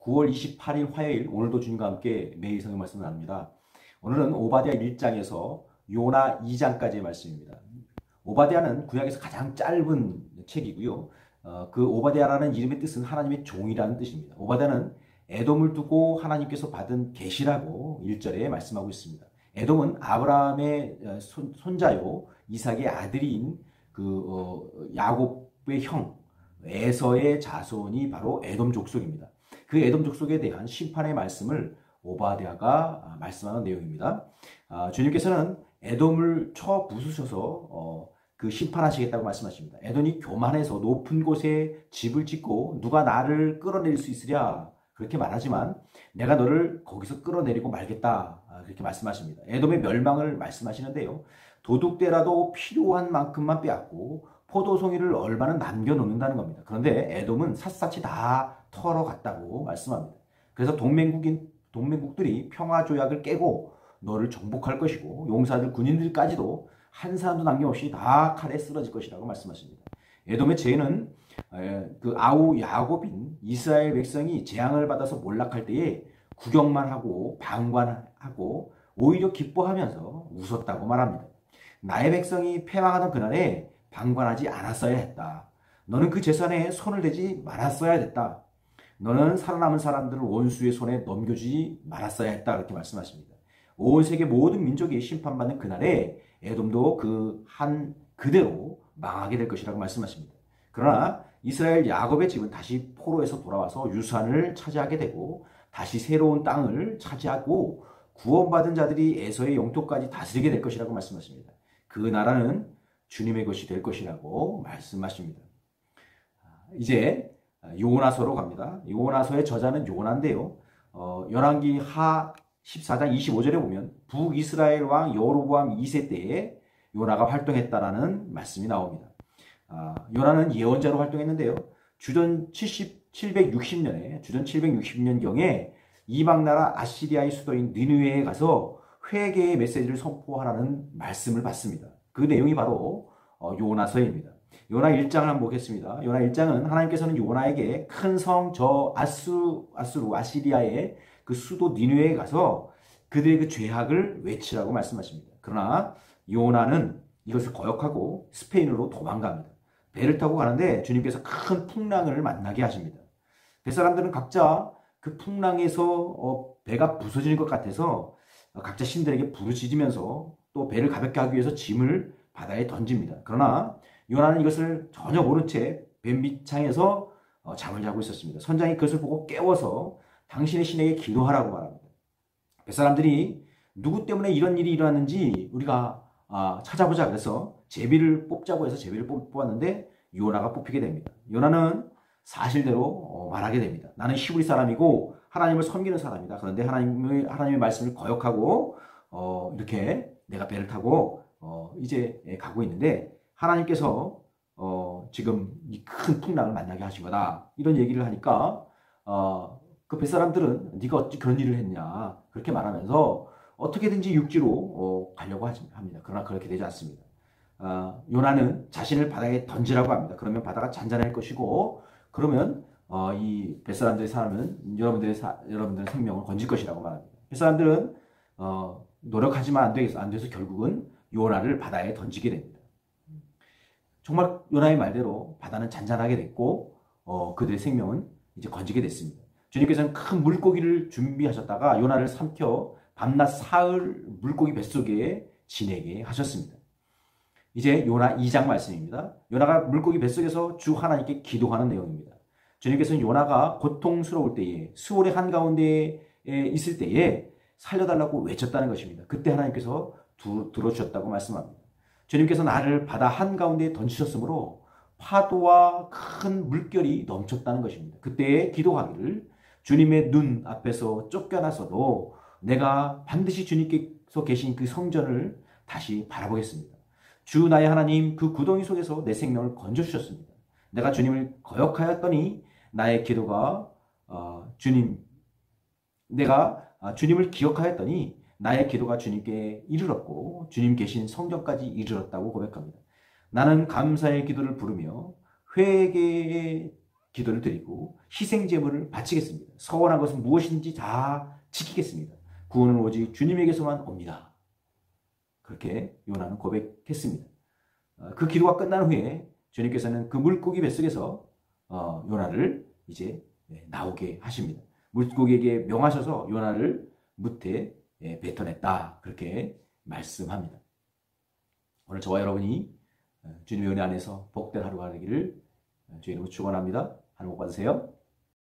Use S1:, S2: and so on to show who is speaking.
S1: 9월 28일 화요일, 오늘도 주님과 함께 매일 성경 말씀을 나눕니다. 오늘은 오바댜 1장에서 요나 2장까지의 말씀입니다. 오바댜는 구약에서 가장 짧은 책이고요. 그 오바댜라는 이름의 뜻은 하나님의 종이라는 뜻입니다. 오바댜는 에돔을 두고 하나님께서 받은 계시라고 1절에 말씀하고 있습니다. 에돔은 아브라함의 손자요 이삭의 아들인 야곱의 형 에서의 자손이 바로 에돔 족속입니다. 그 에돔 족속에 대한 심판의 말씀을 오바댜가 말씀하는 내용입니다. 주님께서는 에돔을 쳐 부수셔서 그 심판하시겠다고 말씀하십니다. 에돔이 교만해서 높은 곳에 집을 짓고 누가 나를 끌어내릴 수 있으랴 그렇게 말하지만 내가 너를 거기서 끌어내리고 말겠다 그렇게 말씀하십니다. 에돔의 멸망을 말씀하시는데요. 도둑대라도 필요한 만큼만 빼앗고 포도송이를 얼마나 남겨놓는다는 겁니다. 그런데 에돔은 샅샅이 다 털어갔다고 말씀합니다. 그래서 동맹국들이 평화조약을 깨고 너를 정복할 것이고 용사들 군인들까지도 한 사람도 남김없이 다 칼에 쓰러질 것이라고 말씀하십니다. 에돔의 죄는 그 아우 야곱인 이스라엘 백성이 재앙을 받아서 몰락할 때에 구경만 하고 방관하고 오히려 기뻐하면서 웃었다고 말합니다. 나의 백성이 패망하던 그날에 방관하지 않았어야 했다. 너는 그 재산에 손을 대지 말았어야 됐다. 너는 살아남은 사람들을 원수의 손에 넘겨주지 말았어야 했다. 그렇게 말씀하십니다. 온 세계 모든 민족이 심판받는 그날에 에돔도 그대로 망하게 될 것이라고 말씀하십니다. 그러나 이스라엘 야곱의 집은 다시 포로에서 돌아와서 유산을 차지하게 되고 다시 새로운 땅을 차지하고 구원받은 자들이 에서의 영토까지 다스리게 될 것이라고 말씀하십니다. 그 나라는 주님의 것이 될 것이라고 말씀하십니다. 이제 요나서로 갑니다. 요나서의 저자는 요나인데요. 열왕기 하 14장 25절에 보면 북이스라엘 왕 여로보암 2세 때에 요나가 활동했다라는 말씀이 나옵니다. 요나는 예언자로 활동했는데요. 주전 760년경에 이방나라 아시리아의 수도인 니느웨에 가서 회개의 메시지를 선포하라는 말씀을 받습니다. 그 내용이 바로 요나서입니다. 요나 1장을 한번 보겠습니다. 요나 1장은 하나님께서는 요나에게 큰 성 저 아시리아의 그 수도 니느웨에 가서 그들의 그 죄악을 외치라고 말씀하십니다. 그러나 요나는 이것을 거역하고 스페인으로 도망갑니다. 배를 타고 가는데 주님께서 큰 풍랑을 만나게 하십니다. 뱃사람들은 각자 그 풍랑에서 배가 부서지는 것 같아서 각자 신들에게 부르짖으면서 또 배를 가볍게 하기 위해서 짐을 바다에 던집니다. 그러나 요나는 이것을 전혀 모른 채 배 밑창에서 잠을 자고 있었습니다. 선장이 그것을 보고 깨워서 당신의 신에게 기도하라고 말합니다. 뱃사람들이 누구 때문에 이런 일이 일어났는지 우리가 찾아보자 그래서 제비를 뽑자고 해서 제비를 뽑았는데 요나가 뽑히게 됩니다. 요나는 사실대로 말하게 됩니다. 나는 히브리 사람이고 하나님을 섬기는 사람이다. 그런데 하나님의 말씀을 거역하고 이렇게 내가 배를 타고 이제 가고 있는데 하나님께서 지금 이 큰 풍랑을 만나게 하신 거다. 이런 얘기를 하니까 그 뱃사람들은 네가 어찌 그런 일을 했냐 그렇게 말하면서 어떻게든지 육지로 가려고 합니다. 그러나 그렇게 되지 않습니다. 요나는 자신을 바다에 던지라고 합니다. 그러면 바다가 잔잔할 것이고 그러면 이 뱃사람들의 사람은 여러분들의 생명을 건질 것이라고 말합니다. 뱃사람들은 노력하지만 안 돼서 결국은 요나를 바다에 던지게 됩니다. 정말 요나의 말대로 바다는 잔잔하게 됐고 그들의 생명은 이제 건지게 됐습니다. 주님께서는 큰 물고기를 준비하셨다가 요나를 삼켜 밤낮 사흘 물고기 뱃속에 지내게 하셨습니다. 이제 요나 2장 말씀입니다. 요나가 물고기 뱃속에서 주 하나님께 기도하는 내용입니다. 주님께서는 요나가 고통스러울 때에 수월의 한가운데에 있을 때에 살려달라고 외쳤다는 것입니다. 그때 하나님께서 들어주셨다고 말씀합니다. 주님께서 나를 바다 한가운데에 던지셨으므로 파도와 큰 물결이 넘쳤다는 것입니다. 그때 기도하기를 주님의 눈 앞에서 쫓겨나서도 내가 반드시 주님께서 계신 그 성전을 다시 바라보겠습니다. 주 나의 하나님 그 구덩이 속에서 내 생명을 건져주셨습니다. 내가 주님을 거역하였더니 나의 기도가 주님을 기억하였더니 나의 기도가 주님께 이르렀고 주님 계신 성전까지 이르렀다고 고백합니다. 나는 감사의 기도를 부르며 회개의 기도를 드리고 희생 제물을 바치겠습니다. 서원한 것은 무엇인지 다 지키겠습니다. 구원은 오직 주님에게서만 옵니다. 그렇게 요나는 고백했습니다. 그 기도가 끝난 후에 주님께서는 그 물고기 뱃속에서 요나를 이제 나오게 하십니다. 물고기에게 명하셔서 요나를 무태 뱉어냈다. 그렇게 말씀합니다. 오늘 저와 여러분이 주님의 은혜 안에서 복된 하루가 되기를 주의 이름으로 축원합니다. 하늘 복 받으세요.